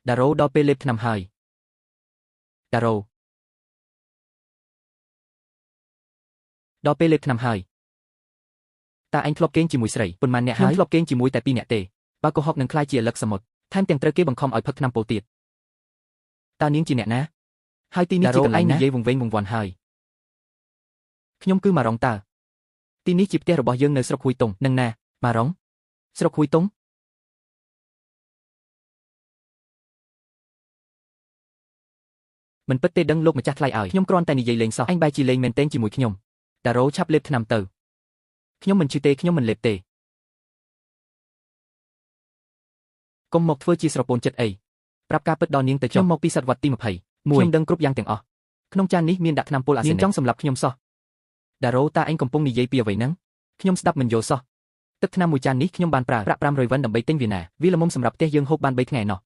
ដារ៉ូដល់ពេលលេបថ្នាំហើយដារ៉ូដល់ពេលលេបថ្នាំហើយតើអញធ្លាប់គេងជាមួយស្រីប៉ុន្មានអ្នកហើយធ្លាប់គេងជាមួយតែ2នាក់ទេបើកុហកនឹងខ្លាចជាអលឹកសមុទ្រថែមទាំងត្រូវគេបង្ខំឲ្យផឹកថ្នាំពុលទៀតតើនាងជាអ្នកណាហើយទីនេះជាកន្លែងនិយាយវង្វេងវង្វាន់ហើយខ្ញុំគឺម៉ារ៉ុងតើទីនេះជាផ្ទះរបស់យើងនៅស្រុកហួយតុងនឹងណាម៉ារ៉ុងស្រុកហួយតុងមិនពិតទេដឹងលោកម្ចាស់ថ្លៃឲ្យខ្ញុំគ្រាន់តែនិយាយលេងសោះអញបែរជាលេងមែនទែនជាមួយខ្ញុំដារ៉ូឆាប់លេបថ្នាំទៅខ្ញុំមិនឈឺទេខ្ញុំមិនលេបទេកុំមកធ្វើជាស្រពោនចិត្តអីប្រាប់ការពិតដល់នាងទៅចុះខ្ញុំមកពីសតវត្សទី20ខ្ញុំដឹងគ្រប់យ៉ាងទាំងអស់ក្នុងចាននេះមានដាក់ថ្នាំពុលអាសេនិកនាងចង់សម្លាប់ខ្ញុំសោះដារ៉ូតើអញកំពុងនិយាយពីអ្វីហ្នឹងខ្ញុំស្ដាប់មិនយល់សោះទឹកថ្នាំមួយចាននេះខ្ញុំបានប្រើប្រាក់500 វិនដើម្បីទិញវាណាវាល្មមសម្រាប់ផ្ទះយើងហូបបាន3ថ្ងៃណោះ